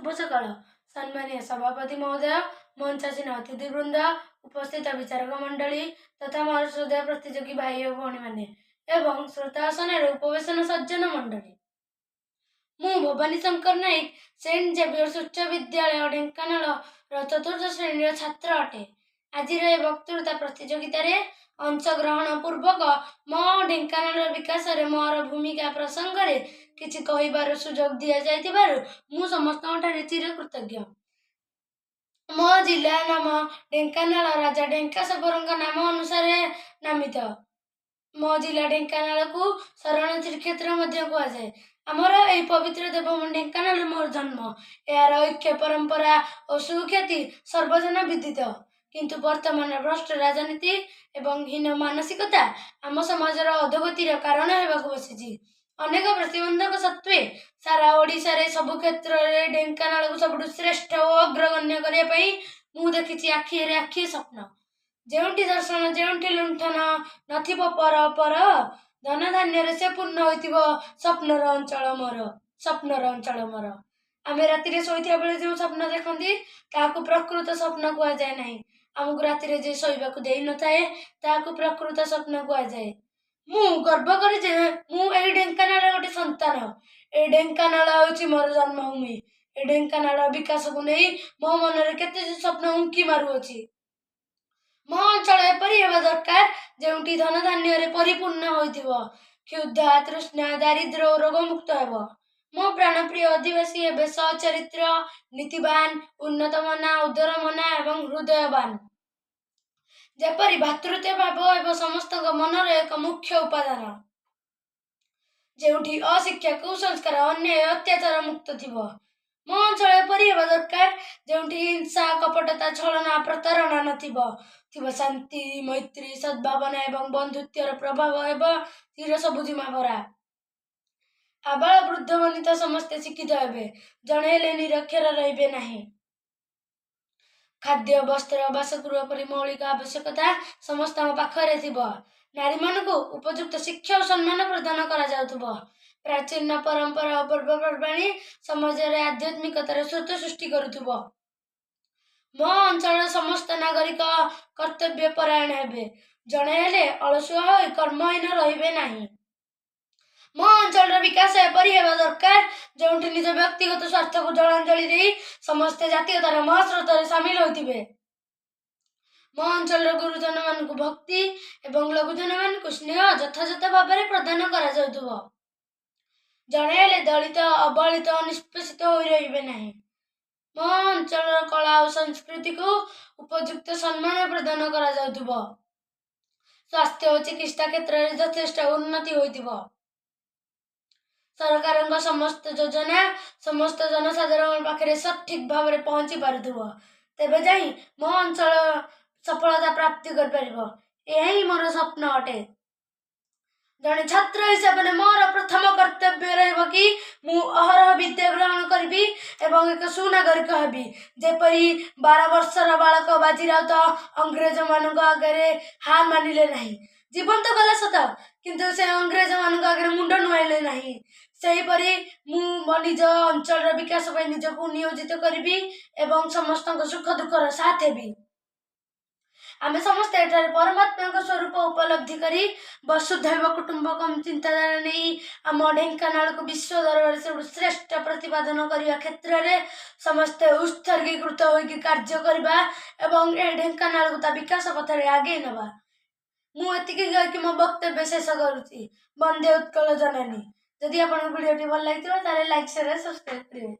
शुभ सकाळ सम्मानीय सभापति महोदय, मंचासीन अतिथिवृंद, उपस्थित विचारक मंडली तथा मोर श्रद्धेय प्रतियोगी भाई और भौणी मैंने एवं श्रोतासन उपवेशन सज्जन मंडली मु भवानी शंकर नायक सेंट जेवियर्स उच्च विद्यालय ढेंकानाल चतुर्थ श्रेणी छात्र अटे। आज वक्तृता प्रतियोगित अंशग्रहण पूर्वक मो ढेंकानाल विकास मोर भूमिका प्रसंग में किछि कहिबार सुजोग दिया जाइतिबारु मु समस्त चिर कृतज्ञ। मो जिला नाम ढेंकानाल राजा ढेंका सबरंग नाम अनुसार नामित। मो जिला ढेंकानाल को शरण श्रीक्षेत्र मध्य कहुए। आमर यही पवित्र देवभूमि ढेंकानाल मोर जन्म। यार ऐक्य परंपरा और सुख्याति सर्वजन विदित, किंतु वर्तमान भ्रष्ट राजनीति एवं हीन मानसिकता आम समाजर अधोगतिर कारण होगाक बसी। अनेक प्रतिबंधक सत्वे सारा ओडिशा रे सबु क्षेत्र रे ढेंकानाल को सबुठु श्रेष्ठ और अग्रगण्य करने मु देखी आखिरे आखि स्वप्न। जेउंटी दर्शन जेउंटी लुंठन नथिबो पर पर धन धान्य से पूर्ण होइतिबो स्वप्नर अंचल मोर। आमे राति शोइथिया बेले जो स्वप्न देखंती ताहाकु प्रकृत स्वप्न कुआ जाय नाही। आमको राति जे शोइबाकु देई न थाए ताहाकु प्रकृत स्वप्न कुआ जाय। मु गर्व करी जे मु एई ढेंकानाल गोटे संतान। ए ढेंकानाल होछि मोर जन्मभूमि। ए ढेंकानाल विकास को नहीं मो मन रे केते स्वप्न उंकी मारुअछि। मो अंचल एपरी हेबा दरकार जेउंटी धन धान्य रे परिपूर्ण होइथिबो, क्षुधा तृष्णा दारिद्र्य और रोग मुक्त हेबो। मो प्राणप्रिय आदिवासी हेबे सचरित्र नीतिवान उन्नत मना उदर मना एवं हृदयवान। जेपरी भातृत्व भाव एवं समस्त मन एक मुख्य उपादान। जेउठी अशिक्षा कुसंस्कार अन्याय अत्याचार मुक्त थिबो। मो अंचल एपरी हेबा दरकार जेउठी हिंसा कपटता छलना प्रतारणा नथिबो, थिबो शांति मैत्री सद्भावना एवं बंधुत्वर प्रभाव हेबो चिर सबुजिमा भरा। आबाल वृद्ध वनिता समस्ते शिक्षित हेबे, जणे हेले निरक्षर रहिबे नाही। खाद्य वस्त्र बासगृह परि मौलिक आवश्यकता समस्त पाखरे थिबो। नारी मानकु उपयुक्त शिक्षा और सम्मान प्रदान करा जाउथबो। प्राचीन परंपरा और पर्वपर्वाणी समाज रे आध्यात्मिकतार स्रोत सृष्टि करुथबो। मो अंचल समस्त नागरिक कर्तव्य परायण हेबे, जणे हेले अलसुआ होई कर्महीन रहिबे नाही। मो अंचल विकास एपरी हेबा दरकार जोंठी निज व्यक्तिगत स्वार्थ को जलांजलि देई समस्त जातीयतार महास्रोत रे शामिल होइतिबे। मो अंचल गुरुजन मान को भक्ति एवं लघुजन मान को स्नेह यथायथ भाव में प्रदान करा जाउथबो। जणे हेले दलित अबलित निष्पेषित होई रहिबे नाही। मो अंचल कला और संस्कृति को उपयुक्त सम्मान प्रदान करा जाउथबो। स्वास्थ्य और चिकित्सा क्षेत्र में यथेष्ट उन्नति होइतिबो। सरकार समस्त योजना समस्त जनसाधारण पाखे सठिक भाव में पहुंची पारुथबो, तेबे जाई मो अंचल सफलता प्राप्ति कर परिबो। यही मोर स्वप्न अटे। जने छात्र हिसाब से मोर प्रथम कर्तव्य रहबो कि मु अहरह विद्या ग्रहण करबी एवं एक सुनागरिक हेबी। जेपरी 12 वर्षर बालक बाजीराउत अंग्रेज मान आगे हार मानिले नहीं। जीवन तो गला सत, किंतु से अंग्रेज मान आगे मुंड नुआइले नहीं। सेहीपरि मु मो निज अंचल विकास पर निजको नियोजित करबी एवं समस्त सुख दुखर साथ हेबी। आमे समस्त एठारे परमात्मा स्वरूप उपलब्धि करी वसुधैव कुटुंबकम चिंताधारा नहीं आम ढेंकानाल को विश्व दरबार से श्रेष्ठ प्रतिपादन करने क्षेत्र में समस्ते उत्सर्गीकृत होगी कार्य करबा एवं ए ढेंकानाल को विकास पथरे आगे नबा। मु एतिकी कहि मो वक्तव्य शेष करूची। वंदे उत्कल जननी। जदि आपन वीडियो भल लागिथिबा ताले लाइक शेयर सब्सक्राइब करिवे।